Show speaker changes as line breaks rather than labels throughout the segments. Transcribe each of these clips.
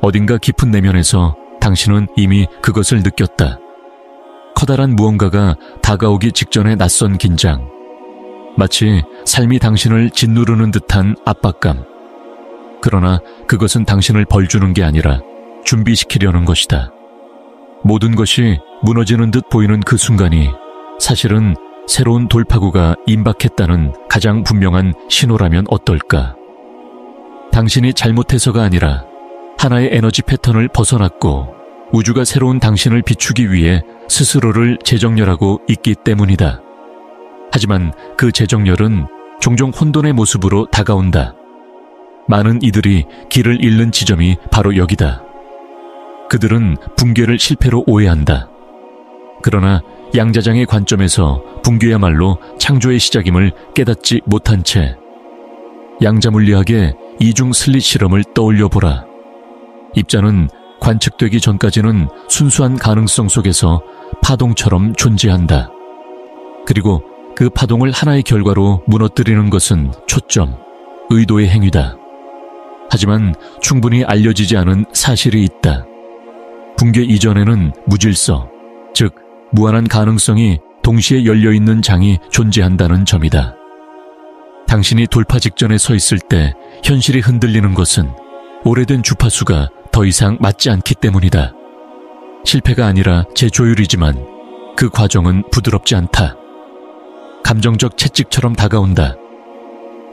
어딘가 깊은 내면에서 당신은 이미 그것을 느꼈다. 커다란 무언가가 다가오기 직전의 낯선 긴장. 마치 삶이 당신을 짓누르는 듯한 압박감. 그러나 그것은 당신을 벌주는 게 아니라 준비시키려는 것이다. 모든 것이 무너지는 듯 보이는 그 순간이 사실은 새로운 돌파구가 임박했다는 가장 분명한 신호라면 어떨까? 당신이 잘못해서가 아니라 하나의 에너지 패턴을 벗어났고 우주가 새로운 당신을 비추기 위해 스스로를 재정렬하고 있기 때문이다. 하지만 그 재정렬은 종종 혼돈의 모습으로 다가온다. 많은 이들이 길을 잃는 지점이 바로 여기다. 그들은 붕괴를 실패로 오해한다. 그러나 양자장의 관점에서 붕괴야말로 창조의 시작임을 깨닫지 못한 채 양자물리학의 이중 슬릿 실험을 떠올려보라. 입자는 관측되기 전까지는 순수한 가능성 속에서 파동처럼 존재한다. 그리고 그 파동을 하나의 결과로 무너뜨리는 것은 초점, 의도의 행위다. 하지만 충분히 알려지지 않은 사실이 있다. 붕괴 이전에는 무질서, 즉 무한한 가능성이 동시에 열려있는 장이 존재한다는 점이다. 당신이 돌파 직전에 서 있을 때 현실이 흔들리는 것은 오래된 주파수가 더 이상 맞지 않기 때문이다. 실패가 아니라 재조율이지만 그 과정은 부드럽지 않다. 감정적 채찍처럼 다가온다.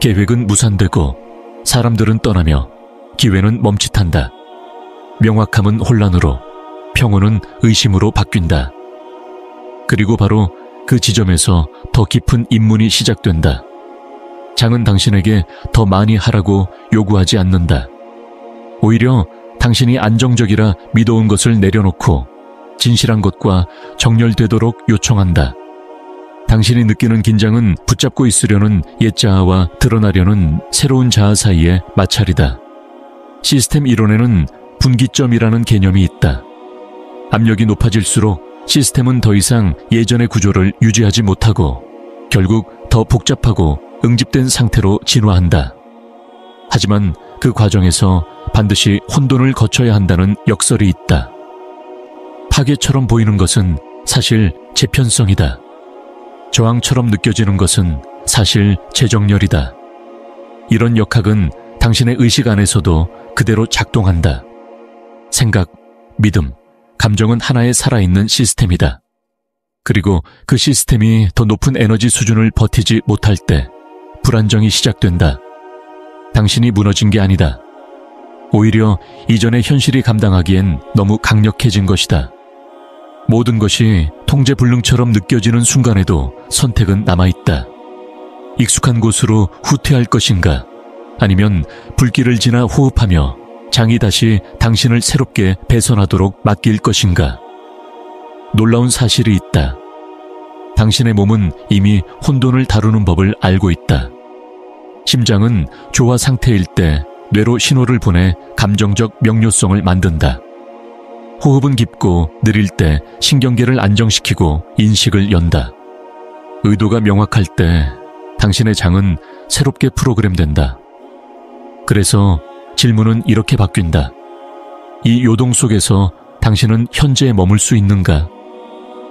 계획은 무산되고 사람들은 떠나며 기회는 멈칫한다. 명확함은 혼란으로, 평온은 의심으로 바뀐다. 그리고 바로 그 지점에서 더 깊은 입문이 시작된다. 장은 당신에게 더 많이 하라고 요구하지 않는다. 오히려 당신이 안정적이라 믿어온 것을 내려놓고 진실한 것과 정렬되도록 요청한다. 당신이 느끼는 긴장은 붙잡고 있으려는 옛 자아와 드러나려는 새로운 자아 사이의 마찰이다. 시스템 이론에는 분기점이라는 개념이 있다. 압력이 높아질수록 시스템은 더 이상 예전의 구조를 유지하지 못하고 결국 더 복잡하고 응집된 상태로 진화한다. 하지만 그 과정에서 반드시 혼돈을 거쳐야 한다는 역설이 있다. 파괴처럼 보이는 것은 사실 재편성이다. 저항처럼 느껴지는 것은 사실 재정렬이다. 이런 역학은 당신의 의식 안에서도 그대로 작동한다. 생각, 믿음, 감정은 하나의 살아있는 시스템이다. 그리고 그 시스템이 더 높은 에너지 수준을 버티지 못할 때 불안정이 시작된다. 당신이 무너진 게 아니다. 오히려 이전의 현실이 감당하기엔 너무 강력해진 것이다. 모든 것이 통제불능처럼 느껴지는 순간에도 선택은 남아있다. 익숙한 곳으로 후퇴할 것인가, 아니면 불길을 지나 호흡하며 장이 다시 당신을 새롭게 배선하도록 맡길 것인가. 놀라운 사실이 있다. 당신의 몸은 이미 혼돈을 다루는 법을 알고 있다. 심장은 조화 상태일 때 뇌로 신호를 보내 감정적 명료성을 만든다. 호흡은 깊고 느릴 때 신경계를 안정시키고 인식을 연다. 의도가 명확할 때 당신의 장은 새롭게 프로그램된다. 그래서 질문은 이렇게 바뀐다. 이 요동 속에서 당신은 현재에 머물 수 있는가?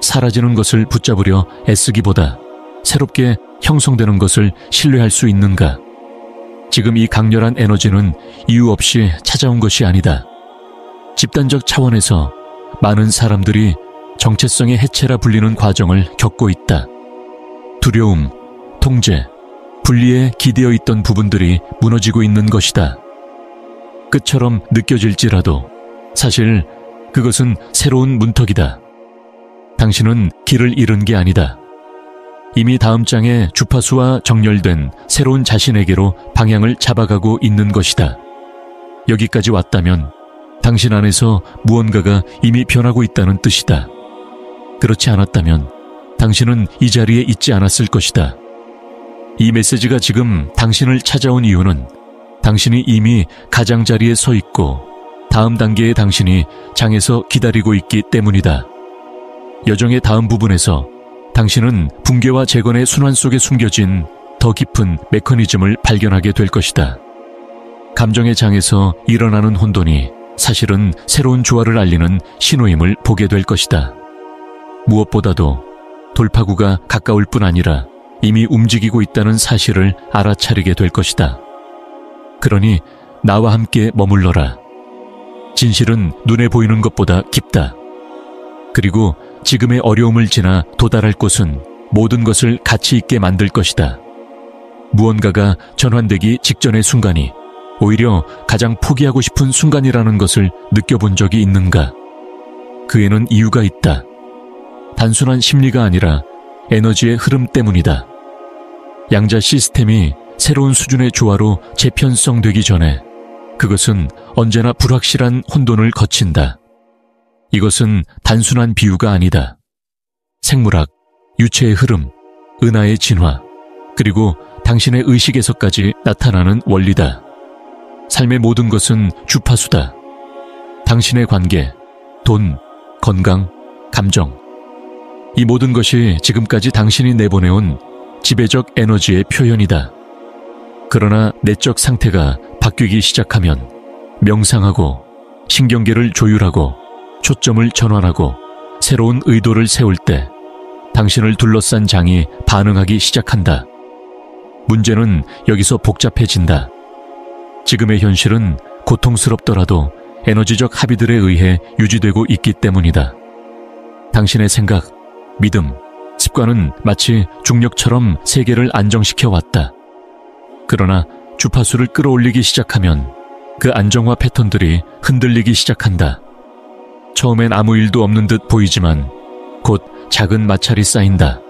사라지는 것을 붙잡으려 애쓰기보다 새롭게 형성되는 것을 신뢰할 수 있는가? 지금 이 강렬한 에너지는 이유 없이 찾아온 것이 아니다. 집단적 차원에서 많은 사람들이 정체성의 해체라 불리는 과정을 겪고 있다. 두려움, 통제, 분리에 기대어 있던 부분들이 무너지고 있는 것이다. 끝처럼 느껴질지라도 사실 그것은 새로운 문턱이다. 당신은 길을 잃은 게 아니다. 이미 다음 장에 주파수와 정렬된 새로운 자신에게로 방향을 잡아가고 있는 것이다. 여기까지 왔다면 당신 안에서 무언가가 이미 변하고 있다는 뜻이다. 그렇지 않았다면 당신은 이 자리에 있지 않았을 것이다. 이 메시지가 지금 당신을 찾아온 이유는 당신이 이미 가장자리에 서 있고 다음 단계의 당신이 장에서 기다리고 있기 때문이다. 여정의 다음 부분에서 당신은 붕괴와 재건의 순환 속에 숨겨진 더 깊은 메커니즘을 발견하게 될 것이다. 감정의 장에서 일어나는 혼돈이 사실은 새로운 조화를 알리는 신호임을 보게 될 것이다. 무엇보다도 돌파구가 가까울 뿐 아니라 이미 움직이고 있다는 사실을 알아차리게 될 것이다. 그러니 나와 함께 머물러라. 진실은 눈에 보이는 것보다 깊다. 그리고 지금의 어려움을 지나 도달할 곳은 모든 것을 가치 있게 만들 것이다. 무언가가 전환되기 직전의 순간이 오히려 가장 포기하고 싶은 순간이라는 것을 느껴본 적이 있는가? 그에는 이유가 있다. 단순한 심리가 아니라 에너지의 흐름 때문이다. 양자 시스템이 새로운 수준의 조화로 재편성되기 전에 그것은 언제나 불확실한 혼돈을 거친다. 이것은 단순한 비유가 아니다. 생물학, 유체의 흐름, 은하의 진화, 그리고 당신의 의식에서까지 나타나는 원리다. 삶의 모든 것은 주파수다. 당신의 관계, 돈, 건강, 감정. 이 모든 것이 지금까지 당신이 내보내온 지배적 에너지의 표현이다. 그러나 내적 상태가 바뀌기 시작하면 명상하고 신경계를 조율하고 초점을 전환하고 새로운 의도를 세울 때 당신을 둘러싼 장이 반응하기 시작한다. 문제는 여기서 복잡해진다. 지금의 현실은 고통스럽더라도 에너지적 합의들에 의해 유지되고 있기 때문이다. 당신의 생각, 믿음, 습관은 마치 중력처럼 세계를 안정시켜 왔다. 그러나 주파수를 끌어올리기 시작하면 그 안정화 패턴들이 흔들리기 시작한다. 처음엔 아무 일도 없는 듯 보이지만 곧 작은 마찰이 쌓인다.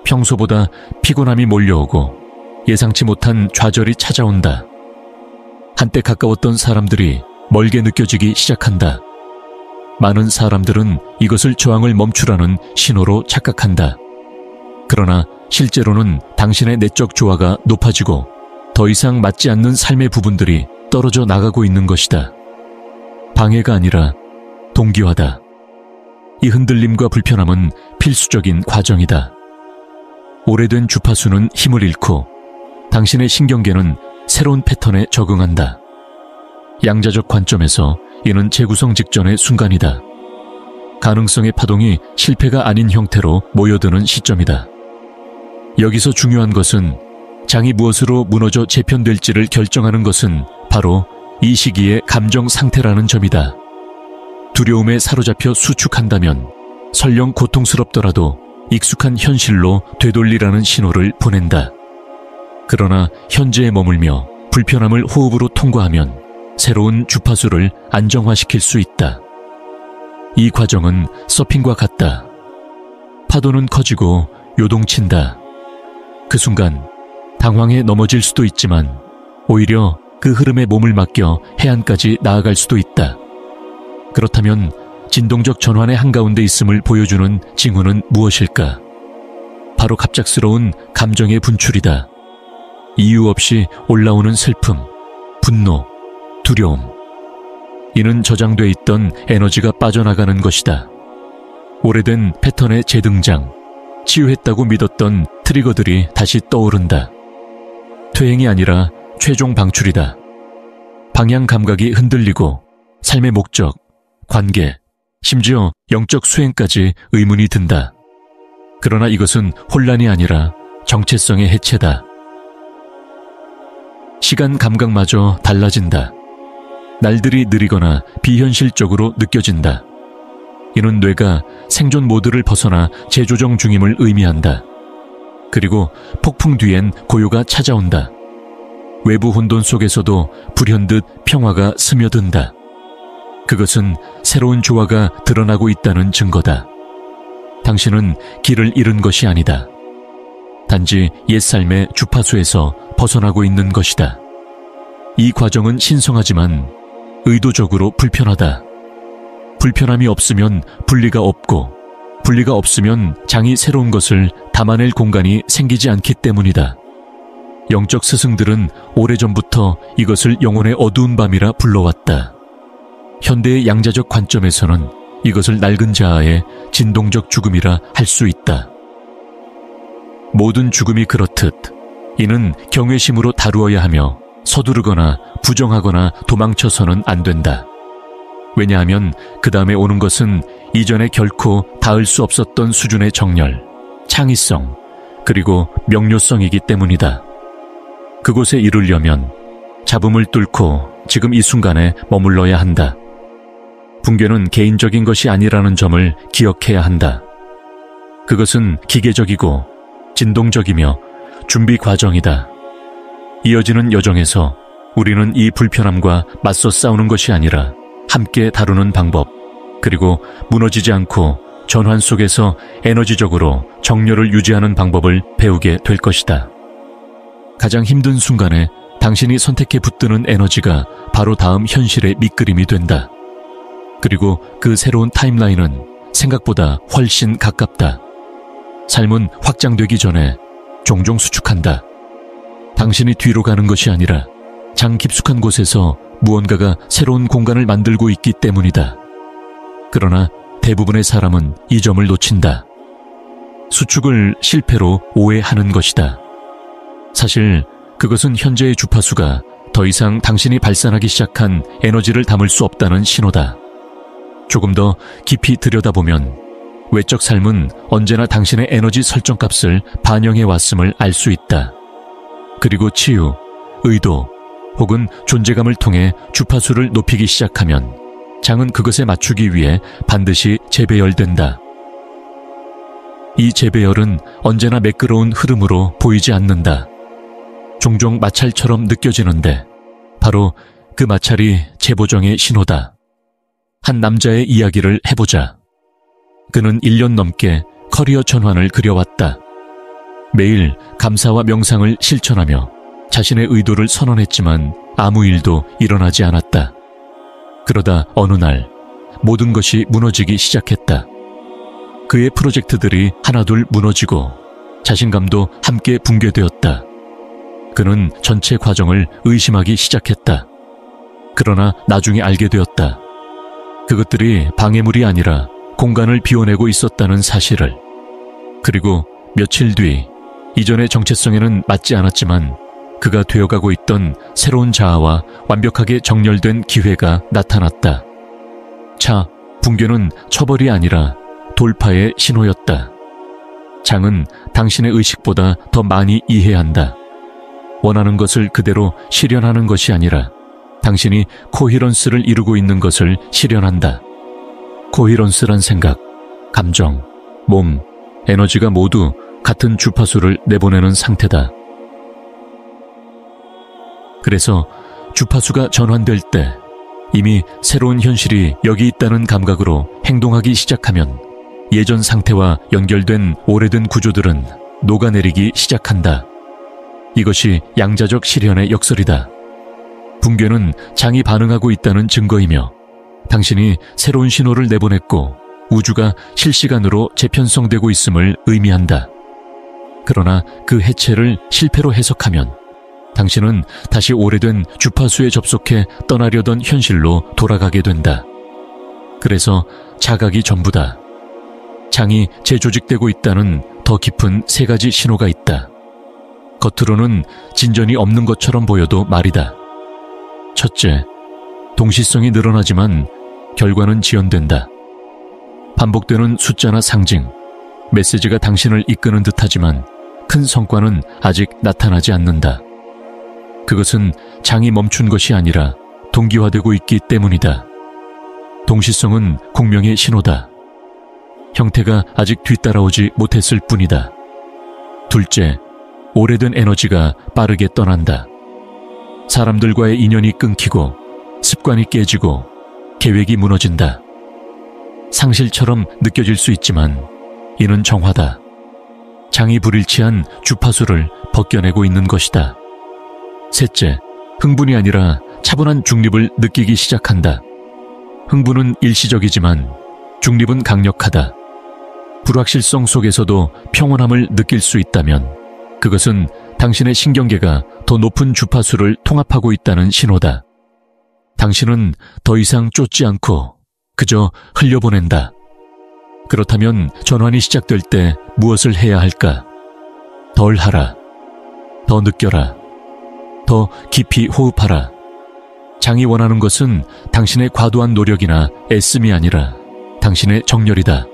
평소보다 피곤함이 몰려오고 예상치 못한 좌절이 찾아온다. 한때 가까웠던 사람들이 멀게 느껴지기 시작한다. 많은 사람들은 이것을 저항을 멈추라는 신호로 착각한다. 그러나 실제로는 당신의 내적 조화가 높아지고 더 이상 맞지 않는 삶의 부분들이 떨어져 나가고 있는 것이다. 방해가 아니라 동기화다. 이 흔들림과 불편함은 필수적인 과정이다. 오래된 주파수는 힘을 잃고 당신의 신경계는 새로운 패턴에 적응한다. 양자적 관점에서 이는 재구성 직전의 순간이다. 가능성의 파동이 실패가 아닌 형태로 모여드는 시점이다. 여기서 중요한 것은 장이 무엇으로 무너져 재편될지를 결정하는 것은 바로 이 시기의 감정 상태라는 점이다. 두려움에 사로잡혀 수축한다면 설령 고통스럽더라도 익숙한 현실로 되돌리라는 신호를 보낸다. 그러나 현재에 머물며 불편함을 호흡으로 통과하면 새로운 주파수를 안정화시킬 수 있다. 이 과정은 서핑과 같다. 파도는 커지고 요동친다. 그 순간 당황해 넘어질 수도 있지만 오히려 그 흐름에 몸을 맡겨 해안까지 나아갈 수도 있다. 그렇다면 진동적 전환의 한가운데 있음을 보여주는 징후는 무엇일까? 바로 갑작스러운 감정의 분출이다. 이유 없이 올라오는 슬픔, 분노, 두려움. 이는 저장돼 있던 에너지가 빠져나가는 것이다. 오래된 패턴의 재등장, 치유했다고 믿었던 트리거들이 다시 떠오른다. 퇴행이 아니라 최종 방출이다. 방향 감각이 흔들리고 삶의 목적, 관계, 심지어 영적 수행까지 의문이 든다. 그러나 이것은 혼란이 아니라 정체성의 해체다. 시간 감각마저 달라진다. 날들이 느리거나 비현실적으로 느껴진다. 이는 뇌가 생존 모드를 벗어나 재조정 중임을 의미한다. 그리고 폭풍 뒤엔 고요가 찾아온다. 외부 혼돈 속에서도 불현듯 평화가 스며든다. 그것은 새로운 조화가 드러나고 있다는 증거다. 당신은 길을 잃은 것이 아니다. 단지 옛삶의 주파수에서 벗어나고 있는 것이다. 이 과정은 신성하지만 의도적으로 불편하다. 불편함이 없으면 분리가 없고, 분리가 없으면 장이 새로운 것을 담아낼 공간이 생기지 않기 때문이다. 영적 스승들은 오래전부터 이것을 영혼의 어두운 밤이라 불러왔다. 현대의 양자적 관점에서는 이것을 낡은 자아의 진동적 죽음이라 할 수 있다. 모든 죽음이 그렇듯 이는 경외심으로 다루어야 하며 서두르거나 부정하거나 도망쳐서는 안 된다. 왜냐하면 그 다음에 오는 것은 이전에 결코 닿을 수 없었던 수준의 정열, 창의성, 그리고 명료성이기 때문이다. 그곳에 이르려면 잡음을 뚫고 지금 이 순간에 머물러야 한다. 붕괴는 개인적인 것이 아니라는 점을 기억해야 한다. 그것은 기계적이고 진동적이며 준비 과정이다. 이어지는 여정에서 우리는 이 불편함과 맞서 싸우는 것이 아니라 함께 다루는 방법, 그리고 무너지지 않고 전환 속에서 에너지적으로 정열을 유지하는 방법을 배우게 될 것이다. 가장 힘든 순간에 당신이 선택해 붙드는 에너지가 바로 다음 현실의 밑그림이 된다. 그리고 그 새로운 타임라인은 생각보다 훨씬 가깝다. 삶은 확장되기 전에 종종 수축한다. 당신이 뒤로 가는 것이 아니라 장 깊숙한 곳에서 무언가가 새로운 공간을 만들고 있기 때문이다. 그러나 대부분의 사람은 이 점을 놓친다. 수축을 실패로 오해하는 것이다. 사실 그것은 현재의 주파수가 더 이상 당신이 발산하기 시작한 에너지를 담을 수 없다는 신호다. 조금 더 깊이 들여다보면 외적 삶은 언제나 당신의 에너지 설정값을 반영해 왔음을 알 수 있다. 그리고 치유, 의도 혹은 존재감을 통해 주파수를 높이기 시작하면 장은 그것에 맞추기 위해 반드시 재배열된다. 이 재배열은 언제나 매끄러운 흐름으로 보이지 않는다. 종종 마찰처럼 느껴지는데 바로 그 마찰이 재보정의 신호다. 한 남자의 이야기를 해보자. 그는 1년 넘게 커리어 전환을 그려왔다. 매일 감사와 명상을 실천하며 자신의 의도를 선언했지만 아무 일도 일어나지 않았다. 그러다 어느 날 모든 것이 무너지기 시작했다. 그의 프로젝트들이 하나둘 무너지고 자신감도 함께 붕괴되었다. 그는 전체 과정을 의심하기 시작했다. 그러나 나중에 알게 되었다. 그것들이 방해물이 아니라 공간을 비워내고 있었다는 사실을. 그리고 며칠 뒤 이전의 정체성에는 맞지 않았지만 그가 되어가고 있던 새로운 자아와 완벽하게 정렬된 기회가 나타났다. 자, 붕괴는 처벌이 아니라 돌파의 신호였다. 장은 당신의 의식보다 더 많이 이해해야 한다. 원하는 것을 그대로 실현하는 것이 아니라 당신이 코히런스를 이루고 있는 것을 실현한다. 코히런스란 생각, 감정, 몸, 에너지가 모두 같은 주파수를 내보내는 상태다. 그래서 주파수가 전환될 때 이미 새로운 현실이 여기 있다는 감각으로 행동하기 시작하면 예전 상태와 연결된 오래된 구조들은 녹아내리기 시작한다. 이것이 양자적 실현의 역설이다. 붕괴는 장이 반응하고 있다는 증거이며 당신이 새로운 신호를 내보냈고 우주가 실시간으로 재편성되고 있음을 의미한다. 그러나 그 해체를 실패로 해석하면 당신은 다시 오래된 주파수에 접속해 떠나려던 현실로 돌아가게 된다. 그래서 자각이 전부다. 장이 재조직되고 있다는 더 깊은 세 가지 신호가 있다. 겉으로는 진전이 없는 것처럼 보여도 말이다. 첫째, 동시성이 늘어나지만 결과는 지연된다. 반복되는 숫자나 상징, 메시지가 당신을 이끄는 듯하지만 큰 성과는 아직 나타나지 않는다. 그것은 장이 멈춘 것이 아니라 동기화되고 있기 때문이다. 동시성은 공명의 신호다. 형태가 아직 뒤따라오지 못했을 뿐이다. 둘째, 오래된 에너지가 빠르게 떠난다. 사람들과의 인연이 끊기고 습관이 깨지고 계획이 무너진다. 상실처럼 느껴질 수 있지만 이는 정화다. 장이 불일치한 주파수를 벗겨내고 있는 것이다. 셋째, 흥분이 아니라 차분한 중립을 느끼기 시작한다. 흥분은 일시적이지만 중립은 강력하다. 불확실성 속에서도 평온함을 느낄 수 있다면 그것은 당신의 신경계가 더 높은 주파수를 통합하고 있다는 신호다. 당신은 더 이상 쫓지 않고 그저 흘려보낸다. 그렇다면 전환이 시작될 때 무엇을 해야 할까? 덜 하라. 더 느껴라. 더 깊이 호흡하라. 장이 원하는 것은 당신의 과도한 노력이나 애씀이 아니라 당신의 정열이다.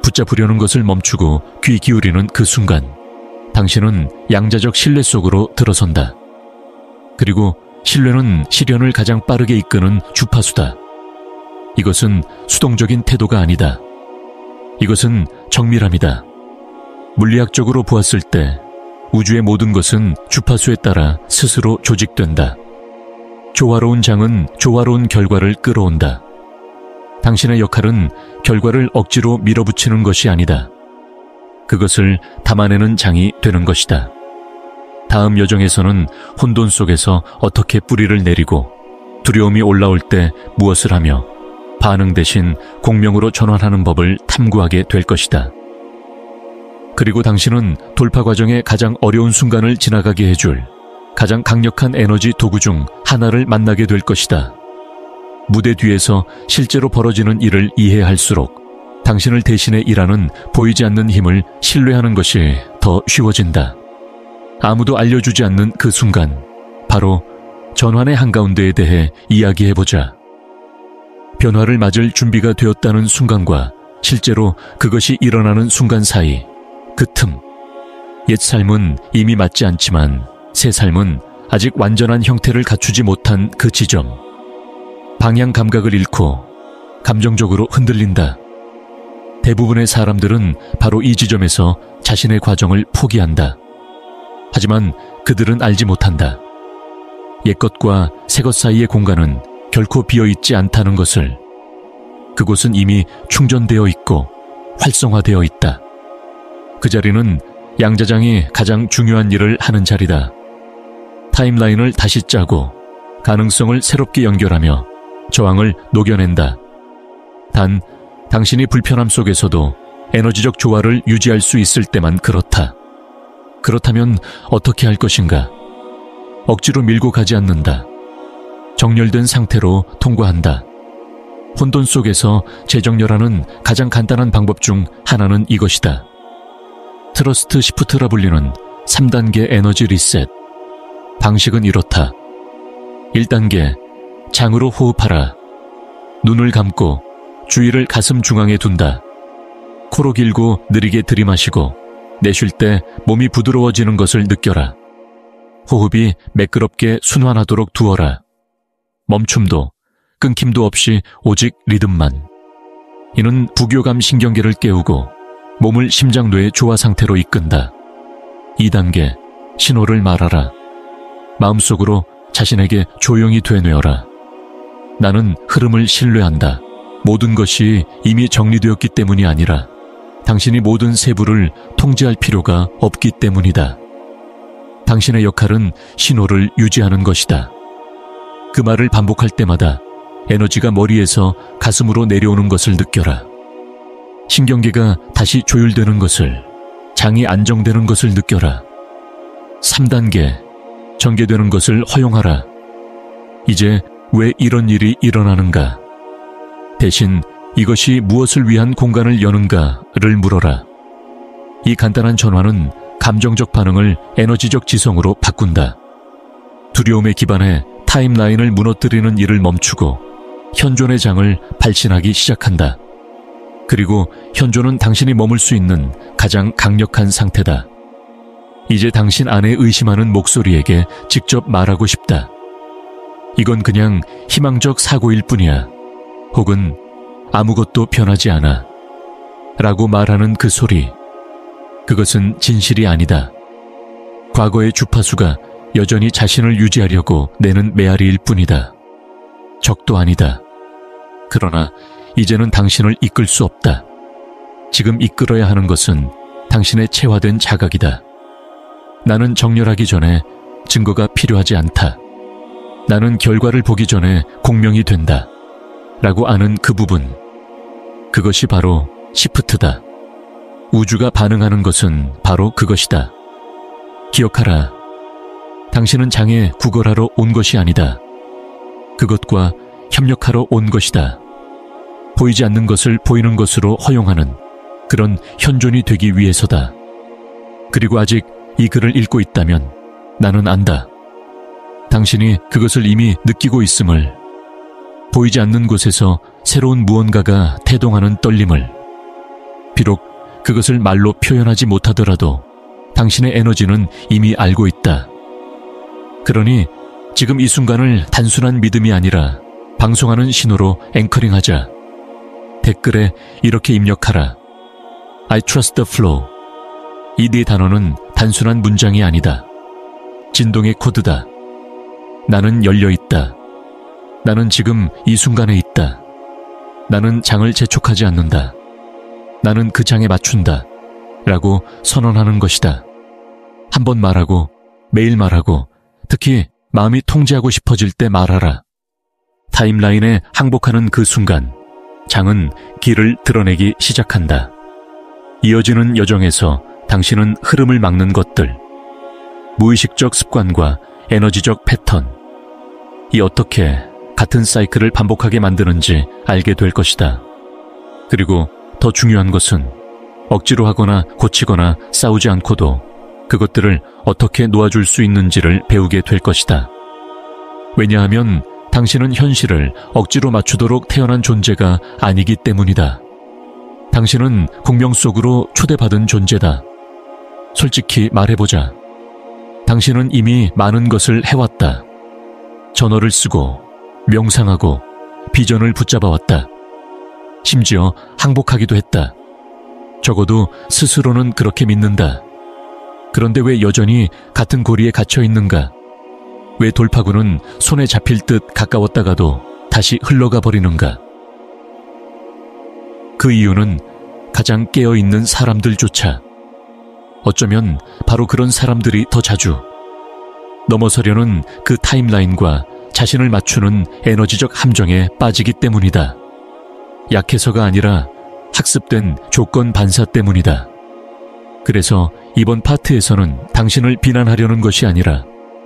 붙잡으려는 것을 멈추고 귀 기울이는 그 순간 당신은 양자적 신뢰 속으로 들어선다. 그리고 신뢰는 시련을 가장 빠르게 이끄는 주파수다. 이것은 수동적인 태도가 아니다. 이것은 정밀함이다. 물리학적으로 보았을 때 우주의 모든 것은 주파수에 따라 스스로 조직된다. 조화로운 장은 조화로운 결과를 끌어온다. 당신의 역할은 결과를 억지로 밀어붙이는 것이 아니다. 그것을 담아내는 장이 되는 것이다. 다음 여정에서는 혼돈 속에서 어떻게 뿌리를 내리고 두려움이 올라올 때 무엇을 하며 반응 대신 공명으로 전환하는 법을 탐구하게 될 것이다. 그리고 당신은 돌파 과정의 가장 어려운 순간을 지나가게 해줄 가장 강력한 에너지 도구 중 하나를 만나게 될 것이다. 무대 뒤에서 실제로 벌어지는 일을 이해할수록 당신을 대신해 일하는 보이지 않는 힘을 신뢰하는 것이 더 쉬워진다. 아무도 알려주지 않는 그 순간, 바로 전환의 한가운데에 대해 이야기해보자. 변화를 맞을 준비가 되었다는 순간과 실제로 그것이 일어나는 순간 사이, 그 틈. 옛 삶은 이미 맞지 않지만 새 삶은 아직 완전한 형태를 갖추지 못한 그 지점. 방향 감각을 잃고 감정적으로 흔들린다. 대부분의 사람들은 바로 이 지점에서 자신의 과정을 포기한다. 하지만 그들은 알지 못한다. 옛것과 새것 사이의 공간은 결코 비어있지 않다는 것을. 그곳은 이미 충전되어 있고 활성화되어 있다. 그 자리는 양자장이 가장 중요한 일을 하는 자리다. 타임라인을 다시 짜고 가능성을 새롭게 연결하며 저항을 녹여낸다. 단, 당신이 불편함 속에서도 에너지적 조화를 유지할 수 있을 때만 그렇다. 그렇다면 어떻게 할 것인가? 억지로 밀고 가지 않는다. 정렬된 상태로 통과한다. 혼돈 속에서 재정렬하는 가장 간단한 방법 중 하나는 이것이다. 트러스트 시프트라 불리는 3단계 에너지 리셋. 방식은 이렇다. 1단계, 장으로 호흡하라. 눈을 감고 주의를 가슴 중앙에 둔다. 코로 길고 느리게 들이마시고 내쉴 때 몸이 부드러워지는 것을 느껴라. 호흡이 매끄럽게 순환하도록 두어라. 멈춤도 끊김도 없이 오직 리듬만. 이는 부교감 신경계를 깨우고 몸을 심장뇌의 조화 상태로 이끈다. 2단계, 신호를 말하라. 마음속으로 자신에게 조용히 되뇌어라. 나는 흐름을 신뢰한다. 모든 것이 이미 정리되었기 때문이 아니라 당신이 모든 세부를 통제할 필요가 없기 때문이다. 당신의 역할은 신호를 유지하는 것이다. 그 말을 반복할 때마다 에너지가 머리에서 가슴으로 내려오는 것을 느껴라. 신경계가 다시 조율되는 것을, 장이 안정되는 것을 느껴라. 3단계, 전개되는 것을 허용하라. 이제 왜 이런 일이 일어나는가? 대신 이것이 무엇을 위한 공간을 여는가를 물어라. 이 간단한 전환은 감정적 반응을 에너지적 지성으로 바꾼다. 두려움에 기반해 타임라인을 무너뜨리는 일을 멈추고 현존의 장을 발신하기 시작한다. 그리고 현존은 당신이 머물 수 있는 가장 강력한 상태다. 이제 당신 안에 의심하는 목소리에게 직접 말하고 싶다. 이건 그냥 희망적 사고일 뿐이야. 혹은 아무것도 변하지 않아. 라고 말하는 그 소리. 그것은 진실이 아니다. 과거의 주파수가 여전히 자신을 유지하려고 내는 메아리일 뿐이다. 적도 아니다. 그러나 이제는 당신을 이끌 수 없다. 지금 이끌어야 하는 것은 당신의 체화된 자각이다. 나는 정렬하기 전에 증거가 필요하지 않다. 나는 결과를 보기 전에 공명이 된다. 라고 아는 그 부분. 그것이 바로 시프트다. 우주가 반응하는 것은 바로 그것이다. 기억하라. 당신은 장에 구걸하러 온 것이 아니다. 그것과 협력하러 온 것이다. 보이지 않는 것을 보이는 것으로 허용하는 그런 현존이 되기 위해서다. 그리고 아직 이 글을 읽고 있다면 나는 안다. 당신이 그것을 이미 느끼고 있음을, 보이지 않는 곳에서 새로운 무언가가 태동하는 떨림을, 비록 그것을 말로 표현하지 못하더라도 당신의 에너지는 이미 알고 있다. 그러니 지금 이 순간을 단순한 믿음이 아니라 방송하는 신호로 앵커링하자. 댓글에 이렇게 입력하라. I trust the flow. 이 네 단어는 단순한 문장이 아니다. 진동의 코드다. 나는 열려있다. 나는 지금 이 순간에 있다. 나는 장을 재촉하지 않는다. 나는 그 장에 맞춘다. 라고 선언하는 것이다. 한 번 말하고, 매일 말하고, 특히 마음이 통제하고 싶어질 때 말하라. 타임라인에 항복하는 그 순간, 장은 길을 드러내기 시작한다. 이어지는 여정에서 당신은 흐름을 막는 것들, 무의식적 습관과 에너지적 패턴, 이 어떻게 같은 사이클을 반복하게 만드는지 알게 될 것이다. 그리고 더 중요한 것은 억지로 하거나 고치거나 싸우지 않고도 그것들을 어떻게 놓아줄 수 있는지를 배우게 될 것이다. 왜냐하면 당신은 현실을 억지로 맞추도록 태어난 존재가 아니기 때문이다. 당신은 공명 속으로 초대받은 존재다. 솔직히 말해보자. 당신은 이미 많은 것을 해왔다. 전어를 쓰고 명상하고 비전을 붙잡아왔다. 심지어 항복하기도 했다. 적어도 스스로는 그렇게 믿는다. 그런데 왜 여전히 같은 고리에 갇혀 있는가? 왜 돌파구는 손에 잡힐 듯 가까웠다가도 다시 흘러가 버리는가? 그 이유는 가장 깨어있는 사람들조차, 어쩌면 바로 그런 사람들이 더 자주 넘어서려는 그 타임라인과 자신을 맞추는 에너지적 함정에 빠지기 때문이다. 약해서가 아니라 학습된 조건 반사 때문이다. 그래서 이번 파트에서는 당신을 비난하려는 것이 아니라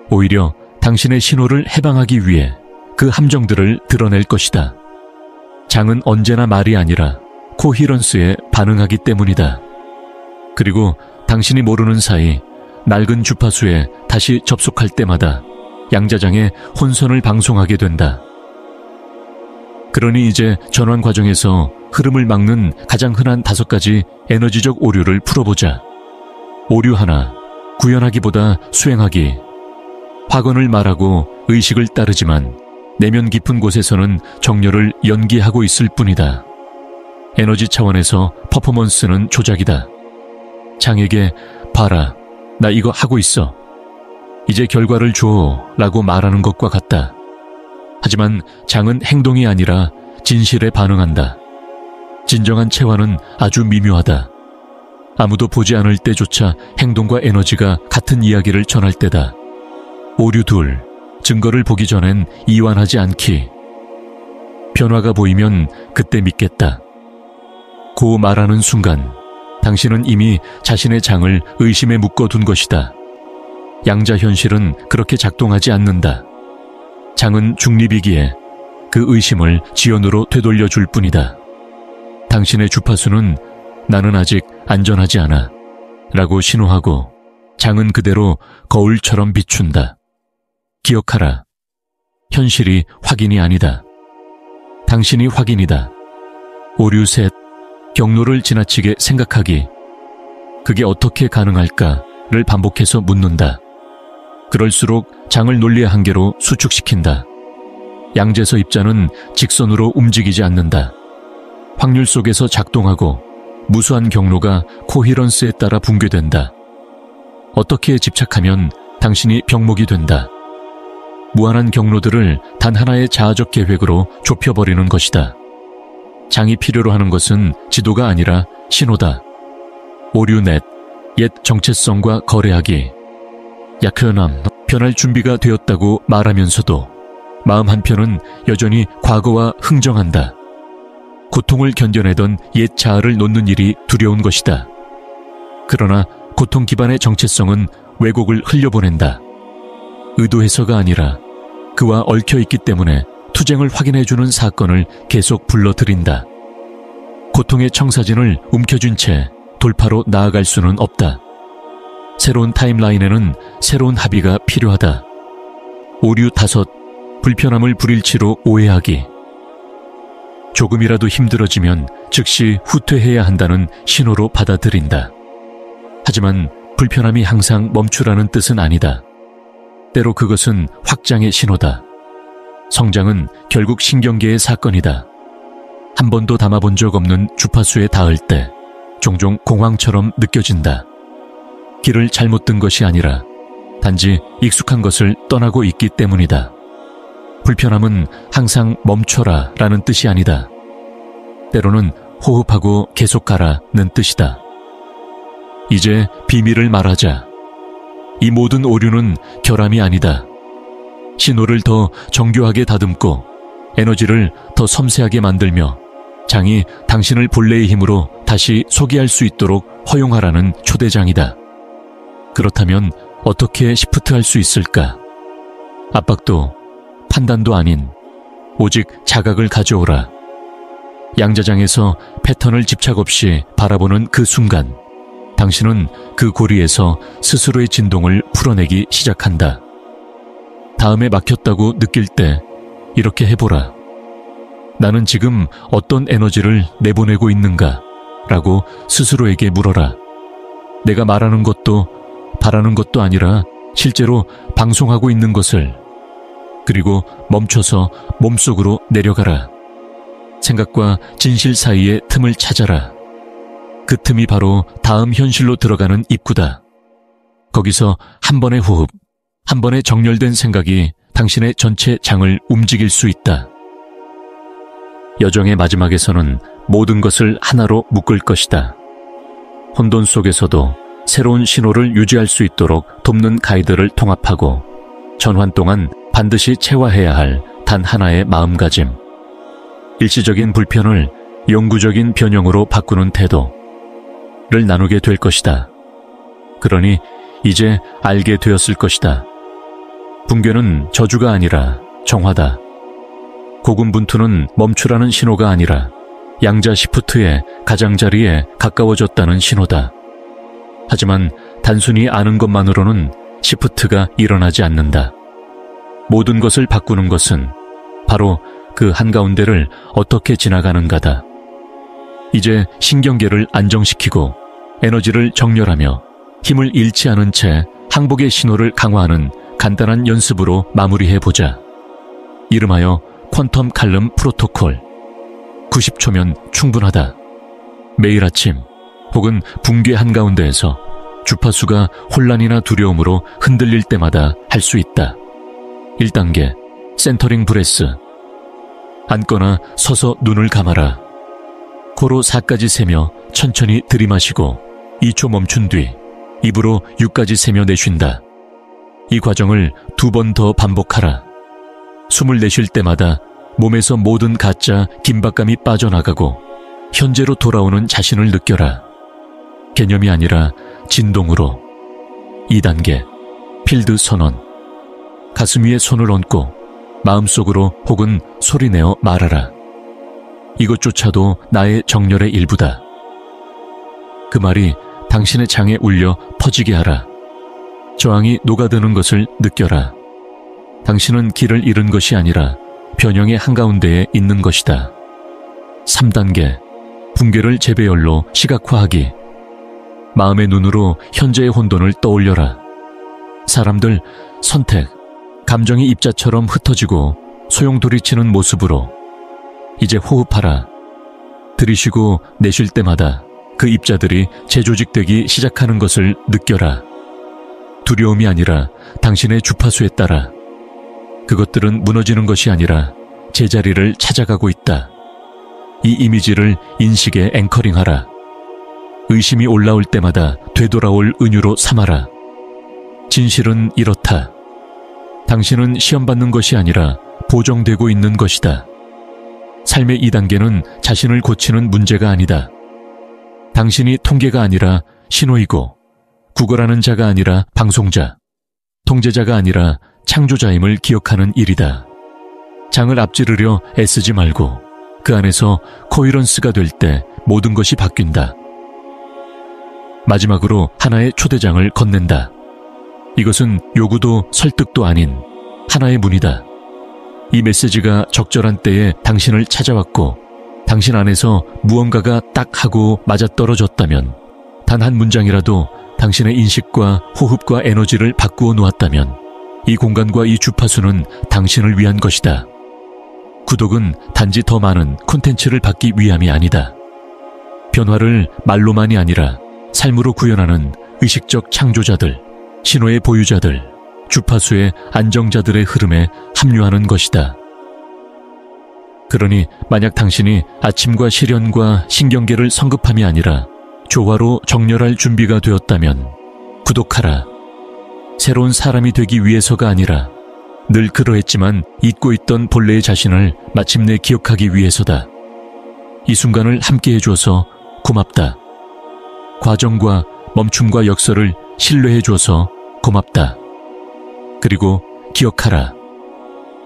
오히려 당신의 신호를 해방하기 위해 그 함정들을 드러낼 것이다. 장은 언제나 말이 아니라 코히런스에 반응하기 때문이다. 그리고 당신이 모르는 사이 낡은 주파수에 다시 접속할 때마다 양자장의 혼선을 방송하게 된다. 그러니 이제 전환 과정에서 흐름을 막는 가장 흔한 5가지 에너지적 오류를 풀어보자. 오류 하나, 구현하기보다 수행하기. 확언을 말하고 의식을 따르지만 내면 깊은 곳에서는 정열을 연기하고 있을 뿐이다. 에너지 차원에서 퍼포먼스는 조작이다. 장에게 봐라, 나 이거 하고 있어. 이제 결과를 줘 라고 말하는 것과 같다. 하지만 장은 행동이 아니라 진실에 반응한다. 진정한 체화는 아주 미묘하다. 아무도 보지 않을 때조차 행동과 에너지가 같은 이야기를 전할 때다. 오류 2, 증거를 보기 전엔 이완하지 않기. 변화가 보이면 그때 믿겠다. 고 말하는 순간 당신은 이미 자신의 장을 의심에 묶어둔 것이다. 양자 현실은 그렇게 작동하지 않는다. 장은 중립이기에 그 의심을 지연으로 되돌려줄 뿐이다. 당신의 주파수는 나는 아직 안전하지 않아 라고 신호하고 장은 그대로 거울처럼 비춘다. 기억하라. 현실이 확인이 아니다. 당신이 확인이다. 오류 3, 경로를 지나치게 생각하기. 그게 어떻게 가능할까를 반복해서 묻는다. 그럴수록 장을 논리의 한계로 수축시킨다. 양재서 입자는 직선으로 움직이지 않는다. 확률 속에서 작동하고 무수한 경로가 코히런스에 따라 붕괴된다. 어떻게 집착하면 당신이 병목이 된다. 무한한 경로들을 단 하나의 자아적 계획으로 좁혀버리는 것이다. 장이 필요로 하는 것은 지도가 아니라 신호다. 오류 넷, 옛 정체성과 거래하기. 약현함, 변할 준비가 되었다고 말하면서도 마음 한편은 여전히 과거와 흥정한다. 고통을 견뎌내던 옛 자아를 놓는 일이 두려운 것이다. 그러나 고통 기반의 정체성은 왜곡을 흘려보낸다. 의도해서가 아니라 그와 얽혀있기 때문에 투쟁을 확인해주는 사건을 계속 불러들인다. 고통의 청사진을 움켜쥔 채 돌파로 나아갈 수는 없다. 새로운 타임라인에는 새로운 합의가 필요하다. 오류 5, 불편함을 불일치로 오해하기. 조금이라도 힘들어지면 즉시 후퇴해야 한다는 신호로 받아들인다. 하지만 불편함이 항상 멈추라는 뜻은 아니다. 때로 그것은 확장의 신호다. 성장은 결국 신경계의 사건이다. 한 번도 담아본 적 없는 주파수에 닿을 때 종종 공황처럼 느껴진다. 길을 잘못 든 것이 아니라 단지 익숙한 것을 떠나고 있기 때문이다. 불편함은 항상 멈춰라 라는 뜻이 아니다. 때로는 호흡하고 계속 가라는 뜻이다. 이제 비밀을 말하자. 이 모든 오류는 결함이 아니다. 신호를 더 정교하게 다듬고 에너지를 더 섬세하게 만들며 장이 당신을 본래의 힘으로 다시 소개할 수 있도록 허용하라는 초대장이다. 그렇다면 어떻게 시프트할 수 있을까? 압박도 판단도 아닌 오직 자각을 가져오라. 양자장에서 패턴을 집착 없이 바라보는 그 순간 당신은 그 고리에서 스스로의 진동을 풀어내기 시작한다. 다음에 막혔다고 느낄 때 이렇게 해보라. 나는 지금 어떤 에너지를 내보내고 있는가? 라고 스스로에게 물어라. 내가 말하는 것도 바라는 것도 아니라 실제로 방송하고 있는 것을. 그리고 멈춰서 몸속으로 내려가라. 생각과 진실 사이의 틈을 찾아라. 그 틈이 바로 다음 현실로 들어가는 입구다. 거기서 한 번의 호흡, 한 번의 정렬된 생각이 당신의 전체 장을 움직일 수 있다. 여정의 마지막에서는 모든 것을 하나로 묶을 것이다. 혼돈 속에서도 새로운 신호를 유지할 수 있도록 돕는 가이드를 통합하고 전환 동안 반드시 체화해야 할 단 하나의 마음가짐. 일시적인 불편을 영구적인 변형으로 바꾸는 태도를 나누게 될 것이다. 그러니 이제 알게 되었을 것이다. 붕괴는 저주가 아니라 정화다. 고군분투는 멈추라는 신호가 아니라 양자 시프트의 가장자리에 가까워졌다는 신호다. 하지만 단순히 아는 것만으로는 시프트가 일어나지 않는다. 모든 것을 바꾸는 것은 바로 그 한가운데를 어떻게 지나가는가다. 이제 신경계를 안정시키고 에너지를 정렬하며 힘을 잃지 않은 채 항복의 신호를 강화하는 간단한 연습으로 마무리해보자. 이름하여 퀀텀 칼럼 프로토콜. 90초면 충분하다. 매일 아침 혹은 붕괴 한가운데에서 주파수가 혼란이나 두려움으로 흔들릴 때마다 할 수 있다. 1단계 센터링 브레스. 앉거나 서서 눈을 감아라. 코로 4까지 세며 천천히 들이마시고 2초 멈춘 뒤 입으로 6까지 세며 내쉰다. 이 과정을 2번 더 반복하라. 숨을 내쉴 때마다 몸에서 모든 가짜 긴박감이 빠져나가고 현재로 돌아오는 자신을 느껴라. 개념이 아니라 진동으로. 2단계 필드 선언. 가슴 위에 손을 얹고 마음속으로 혹은 소리내어 말하라. 이것조차도 나의 정렬의 일부다. 그 말이 당신의 장에 울려 퍼지게 하라. 저항이 녹아드는 것을 느껴라. 당신은 길을 잃은 것이 아니라 변형의 한가운데에 있는 것이다. 3단계 붕괴를 재배열로 시각화하기. 마음의 눈으로 현재의 혼돈을 떠올려라. 사람들, 선택, 감정이 입자처럼 흩어지고 소용돌이치는 모습으로. 이제 호흡하라. 들이쉬고 내쉴 때마다 그 입자들이 재조직되기 시작하는 것을 느껴라. 두려움이 아니라 당신의 주파수에 따라. 그것들은 무너지는 것이 아니라 제자리를 찾아가고 있다. 이 이미지를 인식에 앵커링하라. 의심이 올라올 때마다 되돌아올 은유로 삼아라. 진실은 이렇다. 당신은 시험받는 것이 아니라 보정되고 있는 것이다. 삶의 2단계는 자신을 고치는 문제가 아니다. 당신이 통계가 아니라 신호이고 구걸하는 자가 아니라 방송자, 통제자가 아니라 창조자임을 기억하는 일이다. 장을 앞지르려 애쓰지 말고 그 안에서 코헤런스가 될 때 모든 것이 바뀐다. 마지막으로 하나의 초대장을 건넨다. 이것은 요구도 설득도 아닌 하나의 문이다. 이 메시지가 적절한 때에 당신을 찾아왔고 당신 안에서 무언가가 딱 하고 맞아떨어졌다면, 단 한 문장이라도 당신의 인식과 호흡과 에너지를 바꾸어 놓았다면 이 공간과 이 주파수는 당신을 위한 것이다. 구독은 단지 더 많은 콘텐츠를 받기 위함이 아니다. 변화를 말로만이 아니라 삶으로 구현하는 의식적 창조자들, 신호의 보유자들, 주파수의 안정자들의 흐름에 합류하는 것이다. 그러니 만약 당신이 아침과 시련과 신경계를 성급함이 아니라 조화로 정렬할 준비가 되었다면 구독하라. 새로운 사람이 되기 위해서가 아니라 늘 그러했지만 잊고 있던 본래의 자신을 마침내 기억하기 위해서다. 이 순간을 함께 해줘서 고맙다. 과정과 멈춤과 역설을 신뢰해줘서 고맙다. 그리고 기억하라.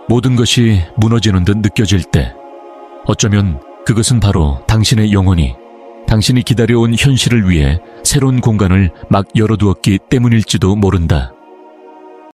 모든 것이 무너지는 듯 느껴질 때 어쩌면 그것은 바로 당신의 영혼이 당신이 기다려온 현실을 위해 새로운 공간을 막 열어두었기 때문일지도 모른다.